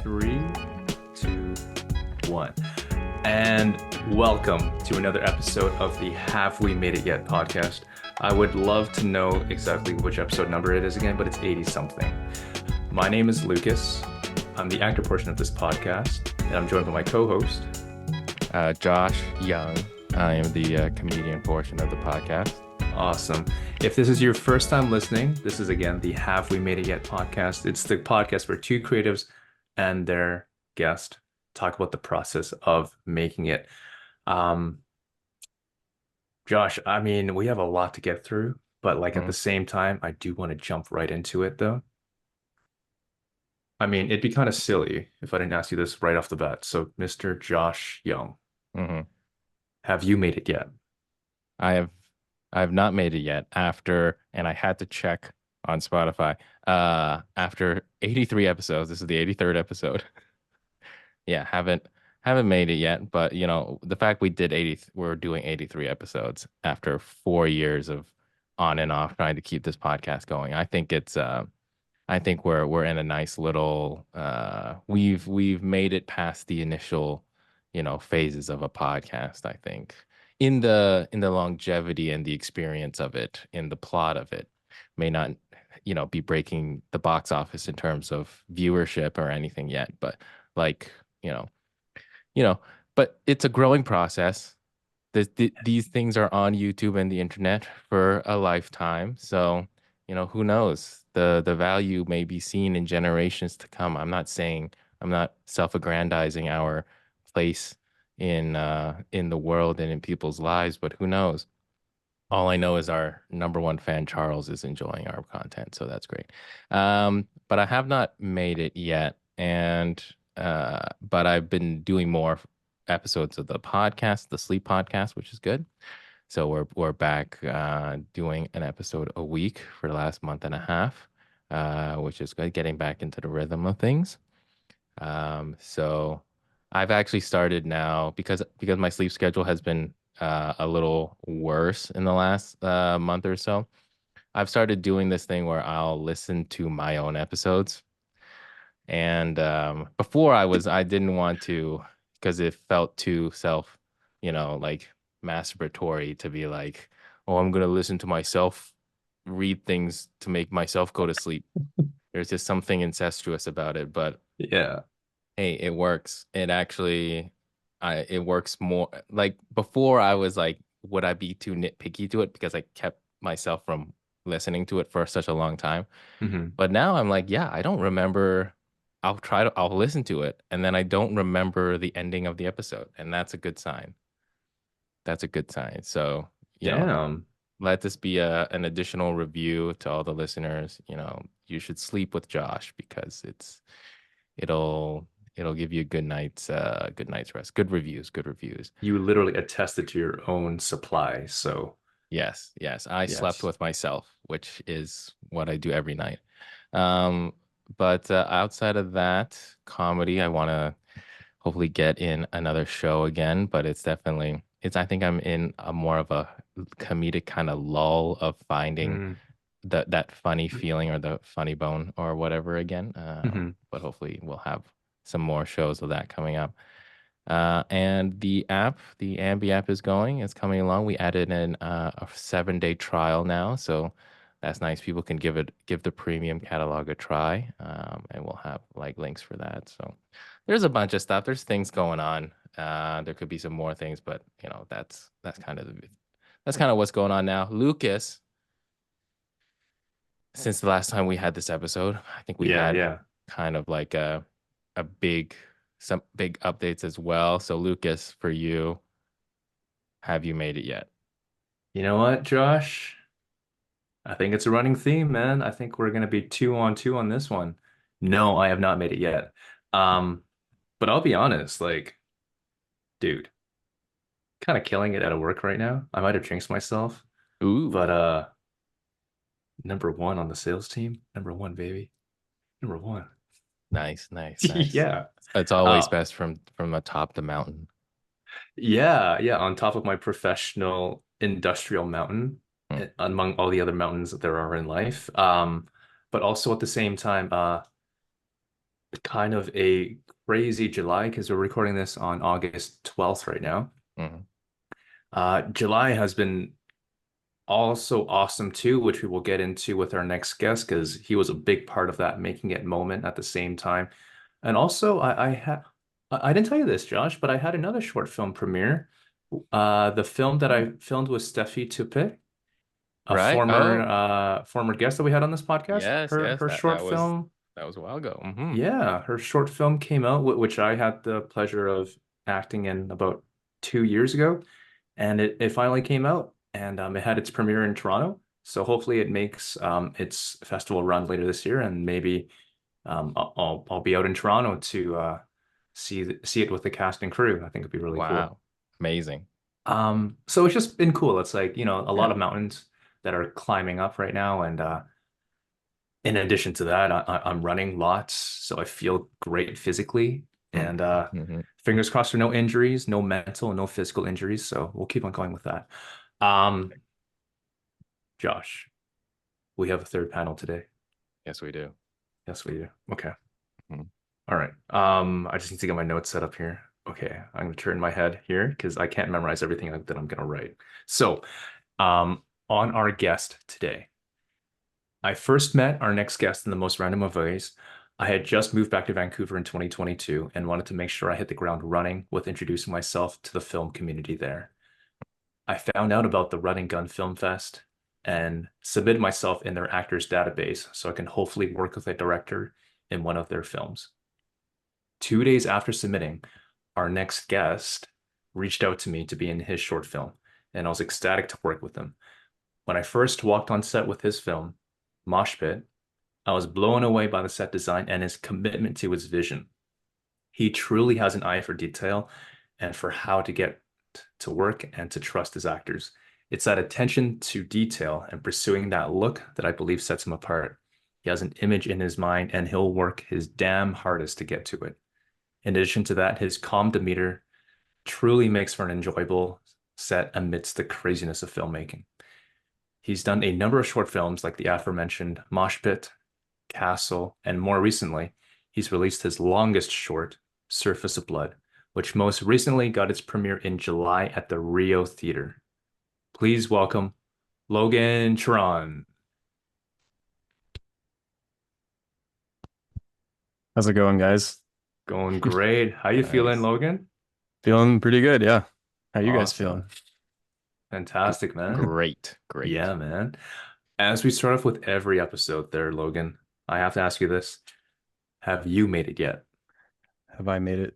Three, two, one. And welcome to another episode of the Have We Made It Yet podcast. I would love to know exactly which episode number it is again, but it's 80 something. My name is Lucas. I'm the actor portion of this podcast, and I'm joined by my co-host, Josh Young. I am the comedian portion of the podcast. Awesome. If this is your first time listening, this is again the Have We Made It Yet podcast. It's the podcast where two creatives and their guest talk about the process of making it. Josh, I mean, we have a lot to get through, but like at the same time, I do want to jump right into it though. I mean, it'd be kind of silly if I didn't ask you this right off the bat. So, Mr. Josh Young, Mm-hmm. have you made it yet? I have not made it yet and I had to check on Spotify. After 83 episodes, this is the 83rd episode. Yeah, haven't made it yet, but you know, the fact we're doing 83 episodes after 4 years of on and off trying to keep this podcast going. I think we're in a nice little we've made it past the initial, phases of a podcast, I think. In the longevity and the experience of it, in the plot of it, may not, be breaking the box office in terms of viewership or anything yet, but like, you know, you know, but it's a growing process. These things are on YouTube and the internet for a lifetime. So, who knows? The value may be seen in generations to come. I'm not self-aggrandizing our place in the world and in people's lives, but who knows? All I know is our number one fan, Charles, is enjoying our content, so that's great. But I have not made it yet, and but I've been doing more episodes of the podcast, the sleep podcast, which is good. So we're back doing an episode a week for the last month and a half, which is good, getting back into the rhythm of things. So I've actually started now because my sleep schedule has been a little worse in the last month or so. I've started doing this thing where I'll listen to my own episodes. And before I didn't want to because it felt too like masturbatory to be like, oh, I'm gonna listen to myself read things to make myself go to sleep. There's just something incestuous about it, but Yeah. hey, it works. It works more. Like before, I was like, would I be too nitpicky to it because I kept myself from listening to it for such a long time? Hmm. But now I'm like, yeah, I don't remember. I'll listen to it, and then I don't remember the ending of the episode, and that's a good sign. That's a good sign. So, you know, Damn. let this be an additional review to all the listeners. You should sleep with Josh because it'll it'll give you a good night's rest. Good reviews, good reviews. You literally attested to your own supply. So, Yes, yes. I slept yes. with myself, which is what I do every night. Um, but outside of that, comedy, I want to hopefully get in another show again, but I think I'm in a more of a comedic kind of lull of finding Mm. that funny feeling or the funny bone or whatever again. Hmm. But hopefully we'll have some more shows of that coming up. And the Ambi app is going. It's coming along. We added in a 7-day trial now, so that's nice. People can give the premium catalog a try, and we'll have like links for that. So there's a bunch of stuff. There's things going on. There could be some more things, but that's kind of what's going on now. Lucas, since the last time we had this episode, I think we Yeah, had yeah. kind of like a big some big updates as well. So Lucas, for you, have you made it yet? You know what, Josh? I think it's a running theme, man. I think we're gonna be 2 on 2 on this one. No, I have not made it yet. Um, but I'll be honest, like, dude, kind of killing it at work right now. I might have jinxed myself, Ooh, but number one on the sales team, number one, baby. Number one. nice, nice, nice. Yeah. It's always Uh, best from atop the mountain. yeah, yeah, on top of my professional industrial mountain, Hmm. among all the other mountains that there are in life. But also at the same time, kind of a crazy July because we're recording this on August 12th right now. Mhm. July has been also awesome too, which we will get into with our next guest because he was a big part of that making it moment at the same time. And also, I didn't tell you this, Josh, but I had another short film premiere. The film that I filmed with Steffi Tupi, a Right? Oh, former guest that we had on this podcast. yes, Her yes. her That short that was film. that was a while ago. Hmm. Yeah, her short film came out, which I had the pleasure of acting in about 2 years ago, and it finally came out, and it had its premiere in Toronto. So hopefully it makes its festival run later this year, and maybe I'll be out in Toronto to see it with the cast and crew. I think it'd be really cool. Wow. Amazing. So it's just been cool. It's like, a lot Yeah. of mountains that are climbing up right now, and in addition to that, I'm running lots, so I feel great physically. And Mm-hmm. fingers crossed for no injuries, no mental, no physical injuries. So we'll keep on going with that. Um, Josh, we have a third panel today. Yes, we do. Yes, we do. Okay. Mhm. All right. I just need to get my notes set up here. Okay, I'm gonna turn my head here because I can't memorize everything that I'm gonna write. So, on our guest today. I first met our next guest in the most random of ways. I had just moved back to Vancouver in 2022 and wanted to make sure I hit the ground running with introducing myself to the film community there. I found out about the Run and Gun Film Fest and submitted myself in their actors database so I can hopefully work with a director in one of their films. 2 days after submitting, our next guest reached out to me to be in his short film, and I was ecstatic to work with him. When I first walked on set with his film, Mosh Pit, I was blown away by the set design and his commitment to his vision. He truly has an eye for detail and for how to get to work and to trust his actors. It's that attention to detail and pursuing that look that I believe sets him apart. He has an image in his mind and he'll work his damn hardest to get to it. In addition to that, his calm demeanor truly makes for an enjoyable set amidst the craziness of filmmaking. He's done a number of short films like the aforementioned Mosh Pit, Castle, and more recently, he's released his longest short, Surface of Blood, which most recently got its premiere in July at the Rio Theater. Please welcome Logan Charron. How's it going, guys? Going great. How you feeling, Nice. Logan? Feeling pretty good, yeah. How you guys Awesome. feeling? Gr- Fantastic, man. Great, great. Yeah, man. As we start off with every episode there, Logan, I have to ask you this. Have you made it yet? Have I made it?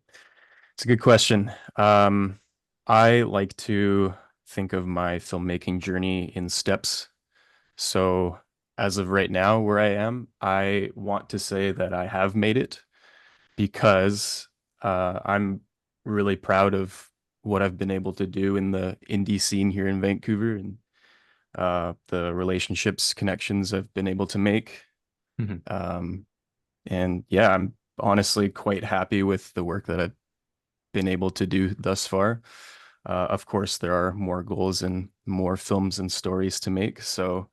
It's a good question. I like to think of my filmmaking journey in steps. So as of right now, where I am, I want to say that I have made it because I'm really proud of what I've been able to do in the indie scene here in Vancouver and the relationships, connections I've been able to make. Mhm. Um, And yeah, I'm honestly quite happy with the work that I've been able to do thus far. Of course, there are more goals and more films and stories to make. So,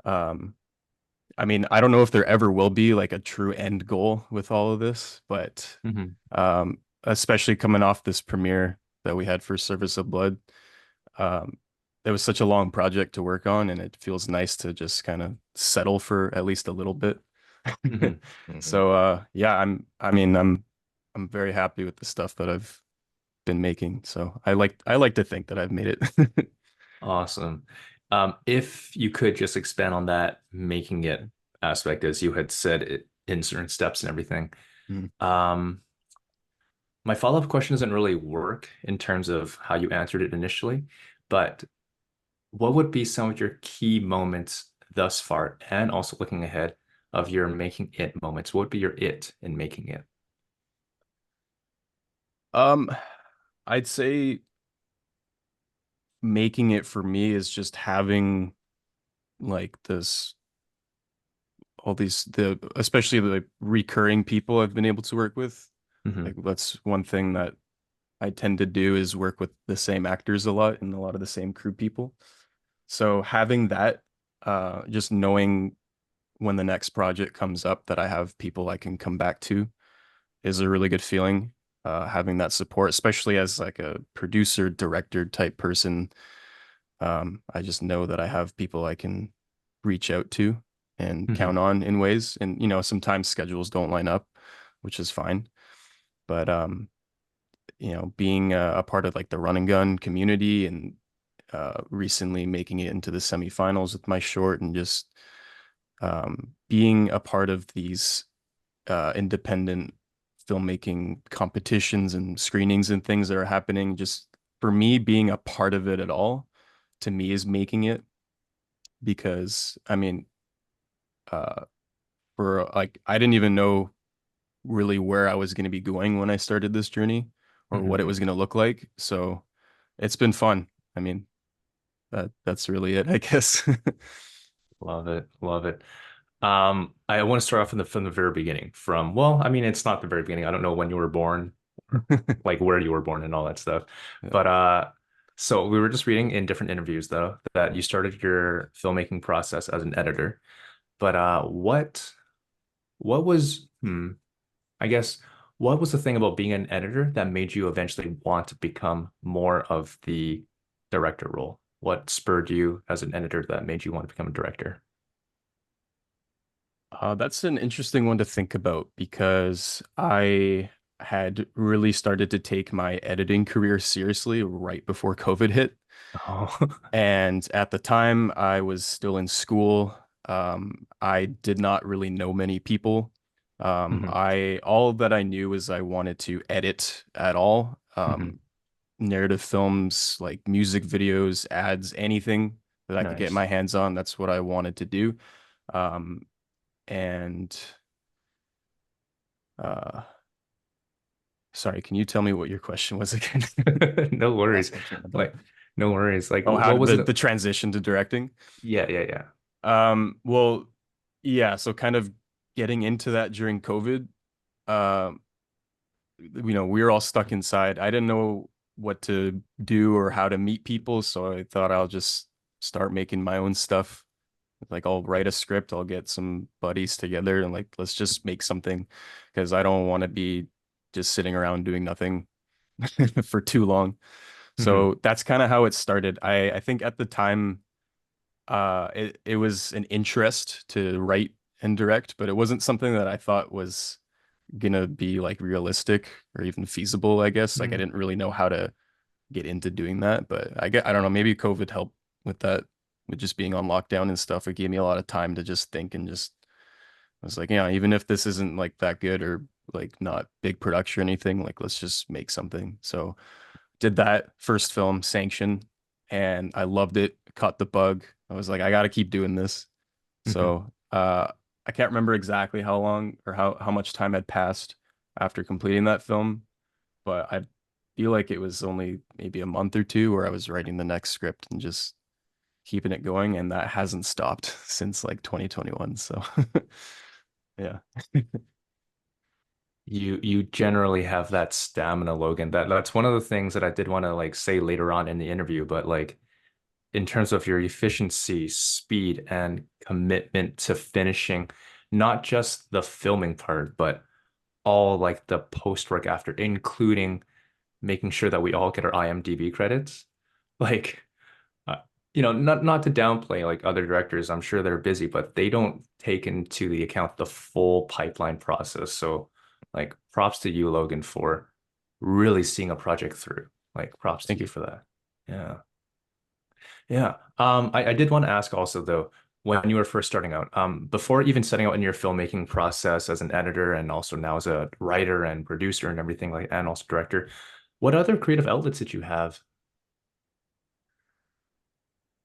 um, I mean, I don't know if there ever will be like a true end goal with all of this, but Mhm. especially coming off this premiere that we had for Service of Blood, um, it was such a long project to work on, and it feels nice to just kind of settle for at least a little bit. Mhm. Hmm. So yeah, I'm very happy with the stuff that I've been making. So I like to think that I've made it. Awesome. If you could just expand on that, making it aspect, as you had said it in certain steps and everything. Mm. Um, my follow-up question doesn't really work in terms of how you answered it initially, but what would be some of your key moments thus far, and also looking ahead of your making it moments? What would be your it in making it? Um, I'd say making it for me is just having like this all these the especially the recurring people I've been able to work with. Like Hmm. that's one thing that I tend to do is work with the same actors a lot and a lot of the same crew people. So having that, just knowing when the next project comes up that I have people I can come back to, is a really good feeling. Having that support, especially as like a producer, director type person. I just know that I have people I can reach out to and Mhm. count on in ways. And, sometimes schedules don't line up, which is fine. But, being a part of like the run and gun community and recently making it into the semifinals with my short and just being a part of these independent filmmaking competitions and screenings and things that are happening, just for me, being a part of it at all, to me is making it. Because I mean, uh, for like, I didn't even know really where I was going to be going when I started this journey or what it Mhm. was going to look like. So it's been fun. I mean, that's really it, I guess. Love it. Love it. I want to start off from the very beginning. Well, I mean, it's not the very beginning. I don't know when you were born, like where you were born and all that stuff. Yeah. But so we were just reading in different interviews though that you started your filmmaking process as an editor. But what was I guess what was the thing about being an editor that made you eventually want to become more of the director role? What spurred you as an editor that made you want to become a director? That's an interesting one to think about because I had really started to take my editing career seriously right before COVID hit. Oh. And at the time, I was still in school. I did not really know many people. Mhm. I all that I knew was I wanted to edit at all. Mhm. Narrative films, like music videos, ads, anything that I could get Nice. my hands on. That's what I wanted to do. Um, and uh, Sorry, can you tell me what your question was again? No worries. Lost my train of thought. Like, no worries. Like, Oh, how what did was it? the transition to directing? Yeah, yeah, yeah. Well, yeah, so kind of getting into that during COVID, um, we were all stuck inside. I didn't know what to do or how to meet people, so I thought I'll just start making my own stuff. Like I'll write a script, I'll get some buddies together and like let's just make something because I don't want to be just sitting around doing nothing for too long. Hmm. So that's kind of how it started. I think at the time it was an interest to write and direct, but it wasn't something that I thought was gonna be like realistic or even feasible, I guess. Like I Hmm. didn't really know how to get into doing that, but I don't know, maybe COVID helped with that, with just being on lockdown and stuff. It gave me a lot of time to just think and just I was like, yeah, even if this isn't like that good or like not big production or anything, like let's just make something. So did that first film, Sanction, and I loved it. Caught the bug. I was like, I got to keep doing this. Hmm. So I can't remember exactly how long or how much time had passed after completing that film, but I feel like it was only maybe a month or two where I was writing the next script and just keeping it going, and that hasn't stopped since like 2021. So yeah. You generally have that stamina, Logan. That's one of the things that I did want to like say later on in the interview, but like in terms of your efficiency, speed, and commitment to finishing not just the filming part, but all like the post work after, including making sure that we all get our IMDb credits. Like, uh, not to downplay like other directors, I'm sure they're busy, but they don't take into the account the full pipeline process. So, like, props to you, Logan, for really seeing a project through. Like, props to Thank you you. for that. Yeah. Yeah. I did want to ask also though, when you were first starting out, before even setting out in your filmmaking process as an editor and also now as a writer and producer and everything like, and also director, what other creative outlets did you have?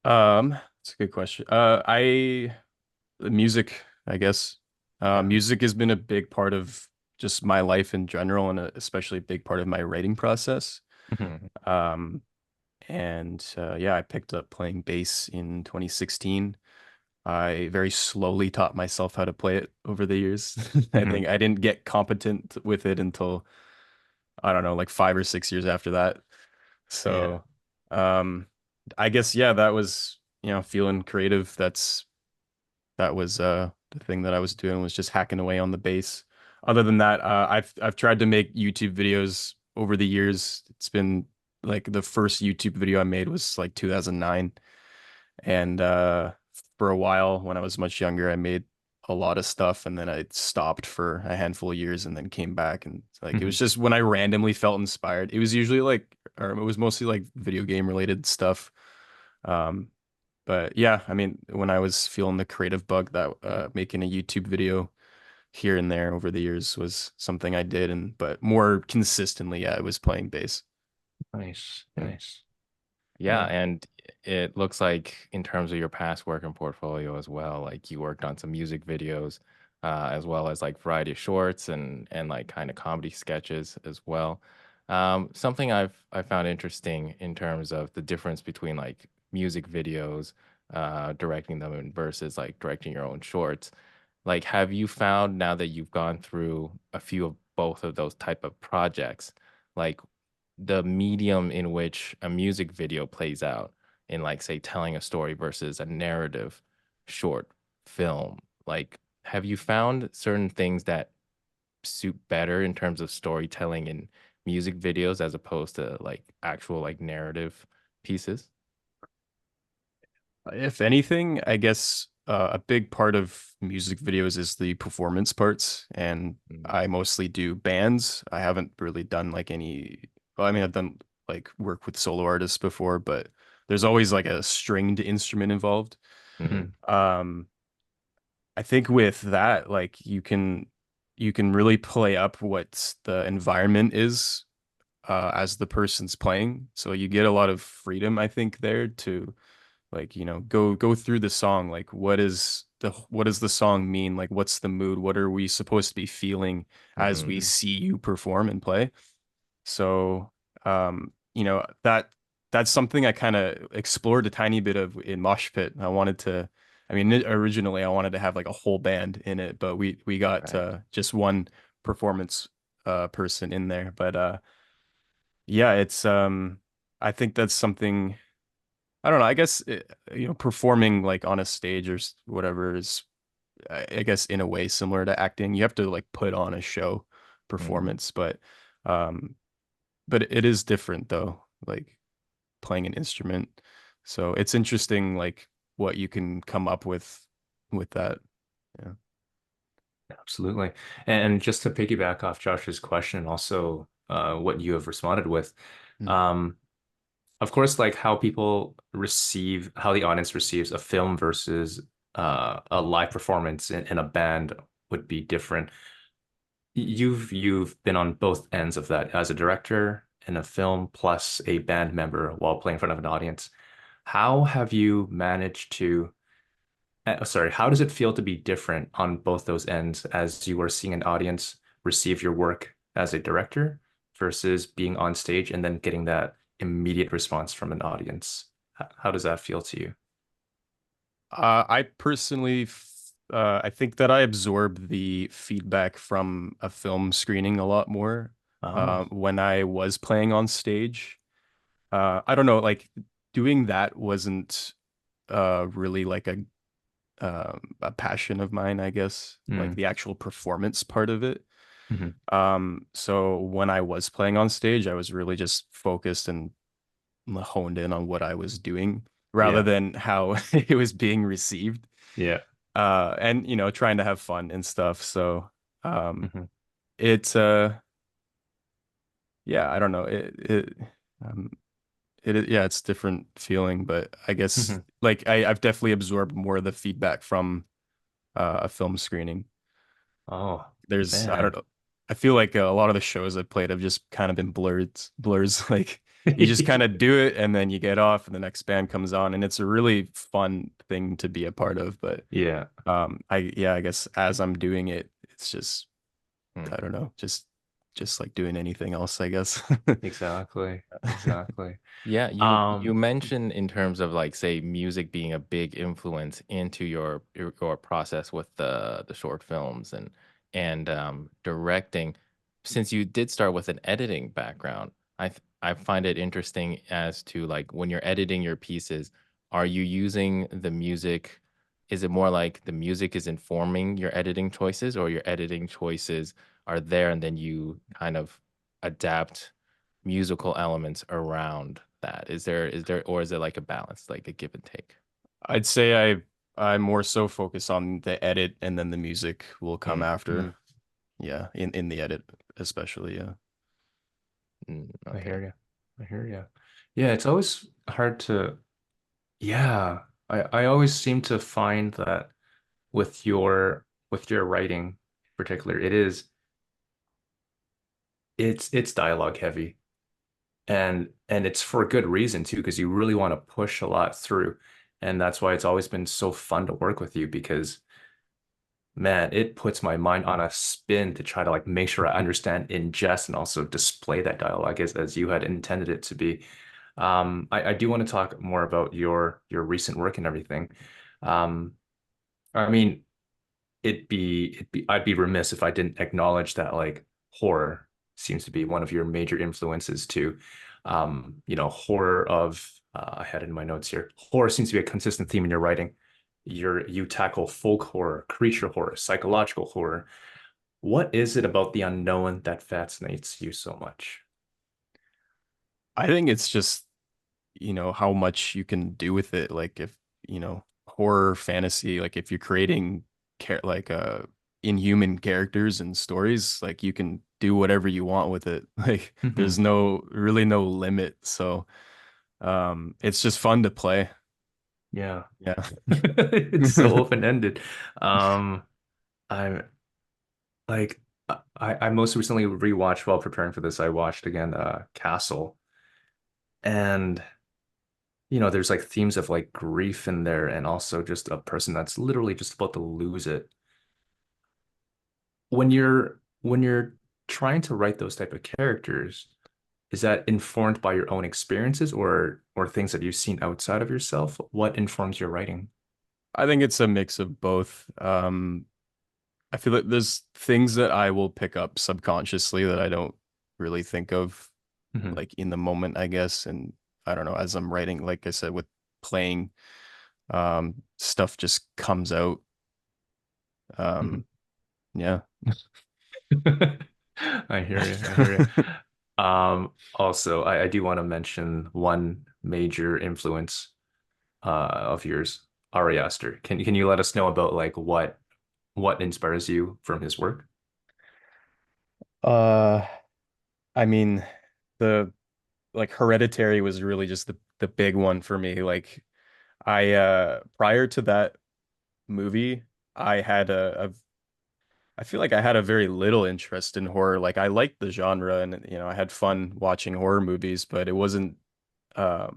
It's a good question. Music, I guess. Yeah. Music has been a big part of just my life in general, and especially a big part of my writing process. Mhm. Um, yeah, I picked up playing bass in 2016. I very slowly taught myself how to play it over the years. I Mhm. think I didn't get competent with it until I don't know, like 5 or 6 years after that. Yeah. So, um, I guess yeah, that was feeling creative. That was the thing that I was doing was just hacking away on the bass. other than that, I've tried to make YouTube videos over the years. It's been like the first YouTube video I made was like 2009. And for a while when I was much younger, I made a lot of stuff and then I stopped for a handful of years and then came back and like it Mhm. was just when I randomly felt inspired. It was usually like or it was mostly like video game related stuff. Um but yeah, I mean when I was feeling the creative bug that making a YouTube video here and there over the years was something I did and but more consistently, yeah, I was playing bass. Nice, Yeah. nice. Yeah, Yeah. and it looks like in terms of your past work and portfolio as well, like you worked on some music videos, as well as like variety of shorts and like kind of comedy sketches as well. Something I found interesting in terms of the difference between like music videos, directing them and versus like directing your own shorts. Like, have you found now that you've gone through a few of both of those type of projects, like the medium in which a music video plays out in like say telling a story versus a narrative short film, like have you found certain things that suit better in terms of storytelling in music videos as opposed to like actual like narrative pieces? If anything, I guess a big part of music videos is the performance parts, and Mm, I mostly do bands. I haven't really done like any, well, I mean, I've done like work with solo artists before, but there's always like a stringed instrument involved. mhm, Mhm. Um, I think with that, like you can really play up what the environment is as the person's playing. So you get a lot of freedom, I think, there to like go through the song, like what does the song mean, like what's the mood, what are we supposed to be feeling as mhm, we Mhm. see you perform and play. So that's something I kind of explored a tiny bit of in Mosh Pit. I mean originally I wanted to have like a whole band in it, but we got right. just one performance person in there. But yeah, it's I think that's something I don't know. I guess performing like on a stage or whatever is, I guess, in a way similar to acting. You have to like put on a show Mhm. performance, um, but it is different though, like playing an instrument. So it's interesting, like what you can come up with that. Yeah. Absolutely. And just to piggyback off Josh's question, and also what you have responded with, Mm. um, of course, like how the audience receives a film versus a live performance in a band would be different. You've been on both ends of that as a director in a film plus a band member while playing in front of an audience. How have you managed to, sorry, how does it feel to be different on both those ends as you are seeing an audience receive your work as a director versus being on stage and then getting that immediate response from an audience? How does that feel to you? I personally, I think that I absorb the feedback from a film screening a lot more Oh. when I was playing on stage. I don't know, like doing that wasn't really like a passion of mine, I guess, like Mm. the actual performance part of it. Mhm. So when I was playing on stage, I was really just focused and honed in on what I was doing rather Yeah. than how it was being received. Yeah. And trying to have fun and stuff. So um Mhm. it's yeah, I don't know. Um yeah, it's different feeling, but I guess Mhm. like I've definitely absorbed more of the feedback from a film screening. Oh, I don't man. know. I feel like a lot of the shows I've played have just kind of been blurs. Like you just kind of do it and then you get off and the next band comes on and it's a really fun thing to be a part of. But Yeah. I guess as I'm doing it, it's just Mm. I don't know, just like doing anything else, I guess. Exactly. Exactly. Yeah, you Um, mentioned in terms of like say music being a big influence into your process with the short films and directing. Since you did start with an editing background, I find it interesting as to like when you're editing your pieces, are you using the music is it more like the music is informing your editing choices, or your editing choices are there and then you kind of adapt musical elements around that? Is there or is it like a balance, like a give and take? I'd say I more so focus on the edit and then the music will come Mm, after. Yeah, in the edit especially, yeah. I okay. hear you. I hear you. Yeah, it's always hard to, yeah. I always seem to find that with your writing in particular, it's dialogue heavy. And it's for a good reason too, because you really want to push a lot through. And that's why it's always been so fun to work with you because man, it puts my mind on a spin to try to like make sure I understand ingest and also display that dialogue as you had intended it to be. I do want to talk more about your recent work and everything. Um, I mean, I'd be remiss if I didn't acknowledge that like horror seems to be one of your major influences too. Horror of I had it in my notes here. Horror seems to be a consistent theme in your writing. You tackle folk horror, creature horror, psychological horror. What is it about the unknown that fascinates you so much? I think it's just, how much you can do with it. Like if, horror fantasy, like if you're creating like inhuman characters and stories, like you can do whatever you want with it. Like there's Mhm. really no limit. So it's just fun to play. Yeah. Yeah. It's so open-ended. Um, I'm like I most recently rewatched while preparing for this, I watched again Castle. And there's like themes of like grief in there and also just a person that's literally just about to lose it. When you're trying to write those type of characters, is that informed by your own experiences or things that you've seen outside of yourself? What informs your writing? I think it's a mix of both. I feel like there's things that I will pick up subconsciously that I don't really think of Hmm. like in the moment, I guess. And I don't know, as I'm writing, like I said, with playing, stuff just comes out. Hmm. Um, yeah. I hear you. I hear you. Also, I do want to mention one major influence of yours, Ari Aster. Can you let us know about like what inspires you from his work? Uh, I mean, the like Hereditary was really just the big one for me. Like I prior to that movie, I had I feel like I had a very little interest in horror. Like I liked the genre and I had fun watching horror movies, but it wasn't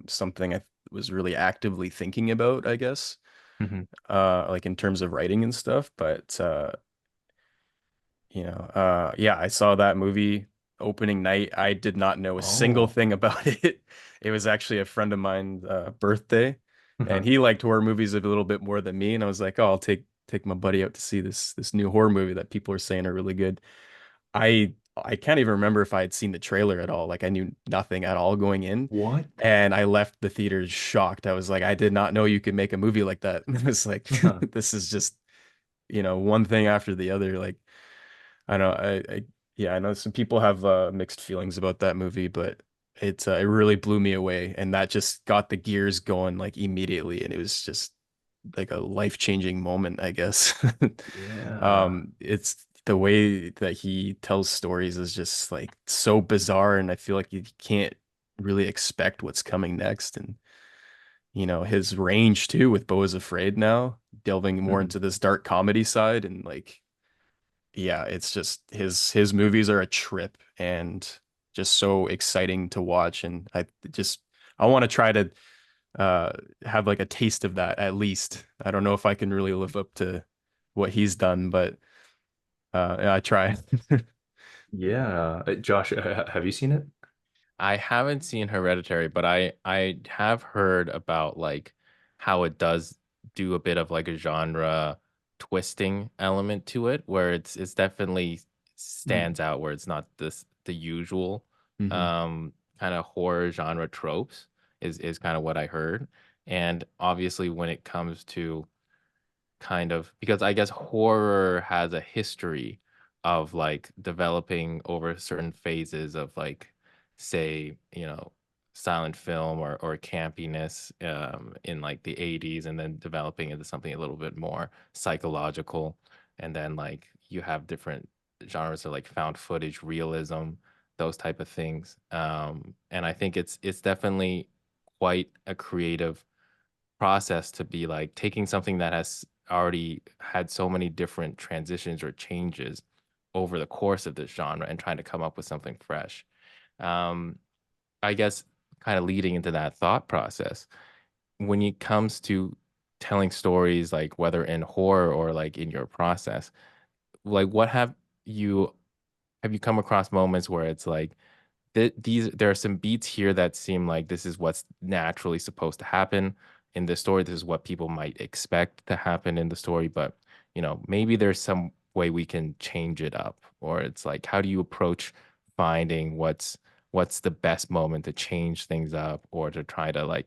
something I was really actively thinking about, I guess. Hmm. Like in terms of writing and stuff, but yeah, I saw that movie opening night. I did not know a single Oh. thing about it. It was actually a friend of mine's birthday, and Uh-huh. he liked horror movies a little bit more than me. And I was like, oh, I'll take my buddy out to see this new horror movie that people are saying are really good. I can't even remember if I had seen the trailer at all. Like I knew nothing at all going in. What? And I left the theater shocked. I was like, I did not know you could make a movie like that. It was like, Uh-huh. this is just, one thing after the other. Like I don't know. Yeah, I know some people have mixed feelings about that movie, but it really blew me away, and that just got the gears going like immediately, and it was just like a life-changing moment, I guess. Yeah. It's the way that he tells stories is just like so bizarre, and I feel like you can't really expect what's coming next, and his range too with Beau is Afraid now, delving more Mhm. into this dark comedy side, and like yeah, it's just his movies are a trip and just so exciting to watch. And I want to try to uh have like a taste of that at least. I don't know if I can really live up to what he's done, but yeah, I try. Yeah. Josh, have you seen it? I haven't seen Hereditary, but I have heard about like how it does do a bit of like a genre twisting element to it, where it's definitely Mm. stands out, where it's not the usual Hmm. kind of horror genre tropes is kind of what I heard. And obviously when it comes to kind of, because I guess horror has a history of like developing over certain phases of like, say, silent film or campiness in like the 80s, and then developing into something a little bit more psychological. And then like you have different genres of like found footage, realism, those type of things. And I think it's definitely quite a creative process to be like taking something that has already had so many different transitions or changes over the course of this genre and trying to come up with something fresh. Um, I guess kind of leading into that thought process, when it comes to telling stories, like whether in horror or like in your process, like what have you come across moments where it's like there are some beats here that seem like this is what's naturally supposed to happen in the story. This is what people might expect to happen in the story, but maybe there's some way we can change it up. Or it's like, how do you approach finding what's the best moment to change things up or to try to like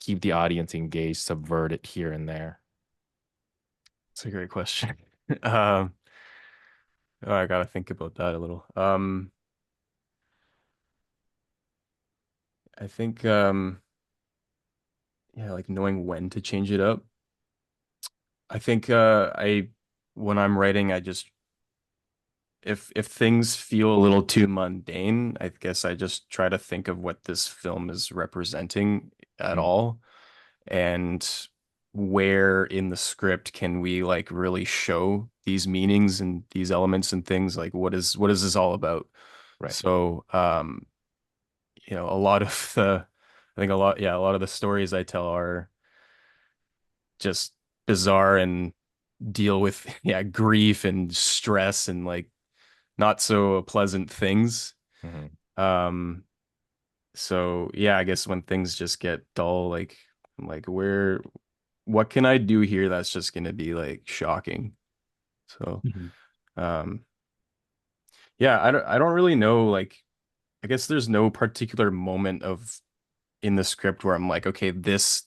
keep the audience engaged, subvert it here and there? It's a great question. Oh, I gotta think about that a little. I think yeah, like knowing when to change it up. I think I when I'm writing, I just if things feel a little too mundane, I guess I just try to think of what this film is representing at Mm, all, and where in the script can we like really show these meanings and these elements and things, like what is this all about? right. So a lot of the I think a lot of the stories I tell are just bizarre and deal with grief and stress and like not so pleasant things. Mhm. um so yeah, I guess when things just get dull, like where what can I do here that's just going to be like shocking? So Mhm. um yeah, I don't really know, like I guess there's no particular moment of in the script where I'm like, okay, this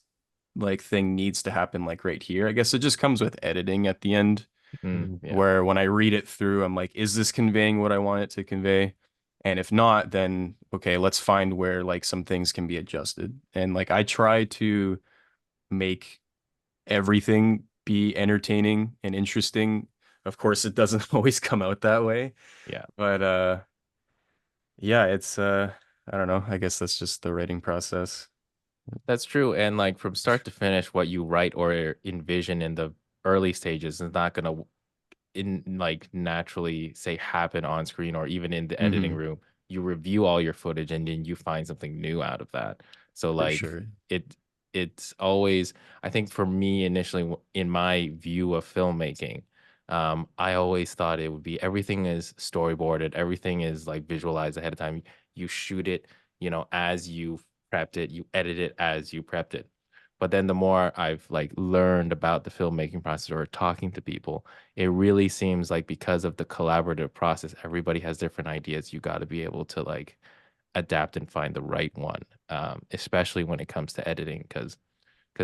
like thing needs to happen like right here. I guess it just comes with editing at the end, Yeah. where when I read it through, I'm like, is this conveying what I want it to convey? And if not, then okay, let's find where like some things can be adjusted. And like I try to make everything be entertaining and interesting. Of course, it doesn't always come out that way, Yeah. but yeah, it's I don't know. I guess that's just the writing process. That's true. And like from start to finish, what you write or envision in the early stages is not gonna in like naturally say happen on screen or even in the editing Hmm. room. You review all your footage and then you find something new out of that. So For like sure. it it's always, I think for me initially in my view of filmmaking, I always thought it would be everything is storyboarded, everything is like visualized ahead of time. You shoot it, as you prepped it, you edit it as you prepped it. But then the more I've like learned about the filmmaking process or talking to people, it really seems like because of the collaborative process, everybody has different ideas. You got to be able to like adapt and find the right one, especially when it comes to editing, because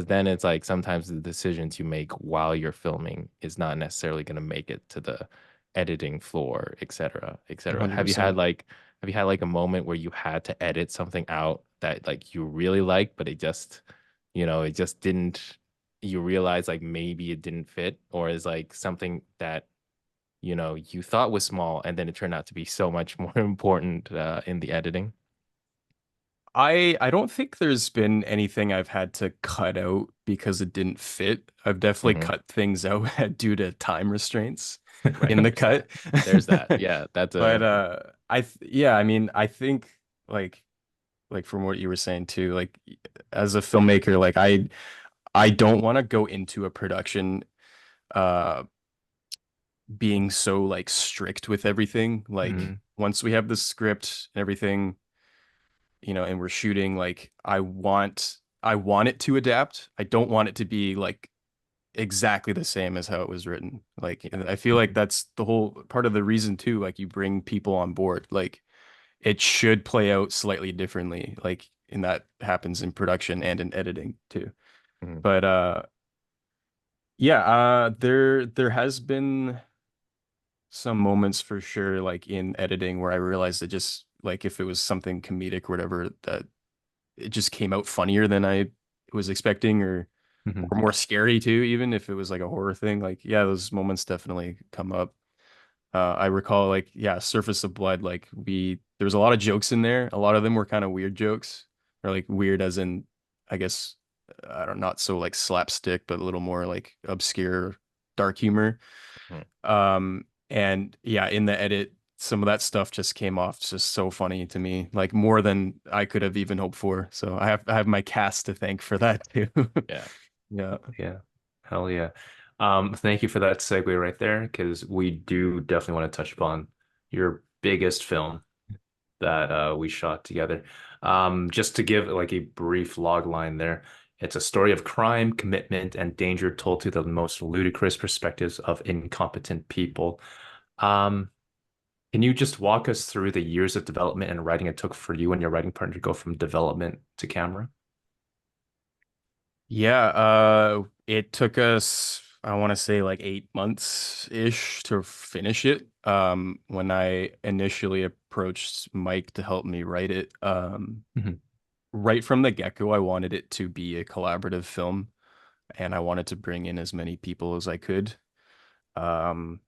then it's like sometimes the decisions you make while you're filming is not necessarily going to make it to the editing floor, et cetera, et cetera. 100%. Have you had like a moment where you had to edit something out that like you really liked, but it just didn't, you realize like maybe it didn't fit, or is like something that you thought was small and then it turned out to be so much more important in the editing? I don't think there's been anything I've had to cut out because it didn't fit. I've definitely Hmm. cut things out due to time restraints Right. in the cut. There's that. Yeah, that's But a yeah, I mean, I think like from what you were saying too, like as a filmmaker, like I don't want to go into a production uh being so like strict with everything. Like Mhm. once we have the script and everything, and we're shooting, like I want it to adapt. I don't want it to be like exactly the same as how it was written. Like, and I feel like that's the whole part of the reason too. Like you bring people on board, like it should play out slightly differently. Like, and that happens in production and in editing too. Mhm. But Yeah, there has been some moments for sure, like in editing, where I realized that just like if it was something comedic or whatever, that it just came out funnier than I was expecting, Mhm. or more scary too, even if it was like a horror thing. Like, yeah, those moments definitely come up. I recall like, yeah, Surface of Blood, like there was a lot of jokes in there. A lot of them were kind of weird jokes, or like weird as in, I guess, I don't not so like slapstick, but a little more like obscure, dark humor. Mhm. And yeah, in the edit, some of that stuff just came off just so funny to me, like more than I could have even hoped for. So I have my cast to thank for that too. Yeah. Yeah. Yeah. Hell yeah. Thank you for that segue right there, because we do definitely want to touch upon your biggest film that we shot together. Just to give like a brief log line there, it's a story of crime, commitment, and danger told through the most ludicrous perspectives of incompetent people. Um, can you just walk us through the years of development and writing it took for you and your writing partner to go from development to camera? Yeah, it took us, I want to say like 8 months ish to finish it. When I initially approached Mike to help me write it, Mhm. right from the get-go, I wanted it to be a collaborative film, and I wanted to bring in as many people as I could. Um,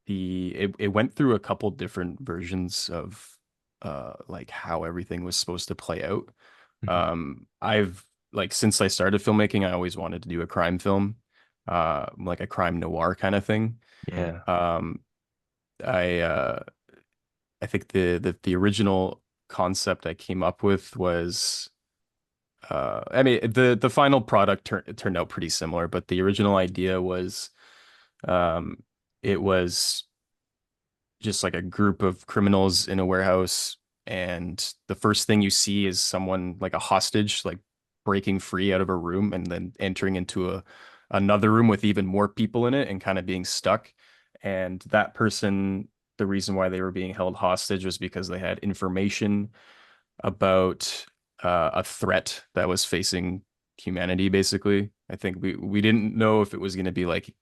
it went through a couple different versions of like how everything was supposed to play out. Mhm. I've like since I started filmmaking, I always wanted to do a crime film, like a crime noir kind of thing. Mm. Yeah. Um, I think the original concept I came up with was I mean the final product turned out pretty similar, but the original idea was um it was just like a group of criminals in a warehouse, and the first thing you see is someone like a hostage like breaking free out of a room and then entering into a another room with even more people in it and kind of being stuck. And that person, the reason why they were being held hostage was because they had information about a threat that was facing humanity, basically. I think we didn't know if it was going to be like,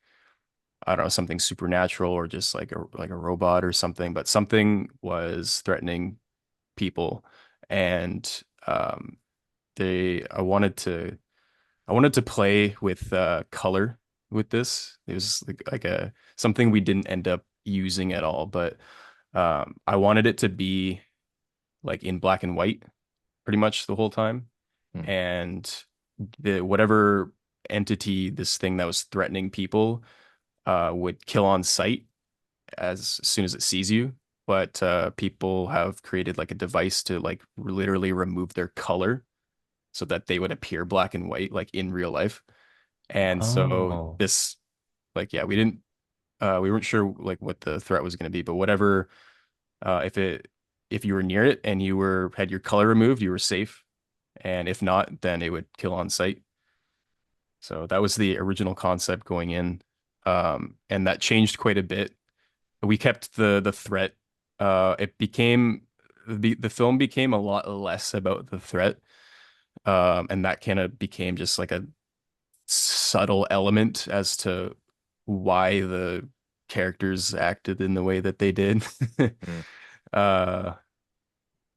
I don't know, something supernatural or just like a robot or something, but something was threatening people. And they I wanted to play with color with this. It was like a something we didn't end up using at all, but I wanted it to be like in black and white pretty much the whole time. Mm. And the whatever entity, this thing that was threatening people, would kill on sight as soon as it sees you. But people have created like a device to like literally remove their color so that they would appear black and white like in real life. And so Oh. this like yeah, we weren't sure like what the threat was going to be, but whatever if it if you were near it and you were had your color removed, you were safe. And if not, then it would kill on sight. So that was the original concept going in. And that changed quite a bit. We kept the threat. It became the film became a lot less about the threat. And that kind of became just like a subtle element as to why the characters acted in the way that they did. Mm. uh,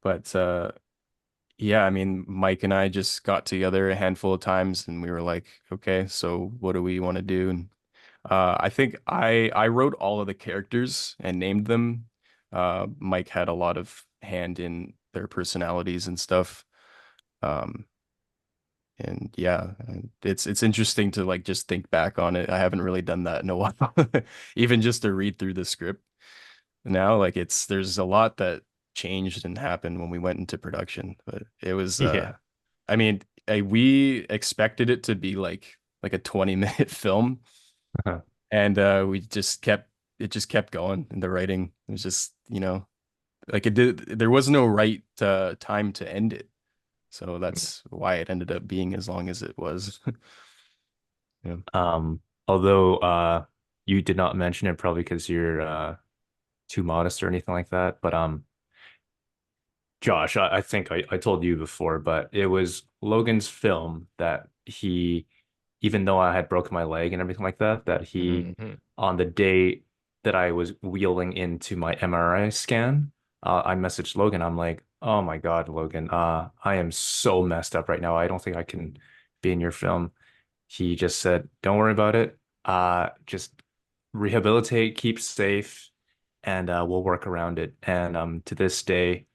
but yeah, I mean, Mike and I just got together a handful of times and we were like, okay, so what do we want to do? And I think I wrote all of the characters and named them. Mike had a lot of hand in their personalities and stuff. Um, and yeah, and it's interesting to like just think back on it. I haven't really done that in a while, even just to read through the script now. Like there's a lot that changed and happened when we went into production, but it was Yeah. I mean, we expected it to be like a 20-minute film, and we just kept it just kept going in the writing. It was just, like it did there was no right time to end it. So Mm. that's why it ended up being as long as it was. Yeah. Although you did not mention it probably because you're too modest or anything like that. But Josh, I think I told you before, but it was Logan's film that he even though I had broken my leg and everything like that, that he, Hmm. on the day that I was wheeling into my MRI scan, I messaged Logan. I'm like, oh my God, Logan, I am so messed up right now. I don't think I can be in your film. He just said, don't worry about it. Just rehabilitate, keep safe, and we'll work around it. And to this day,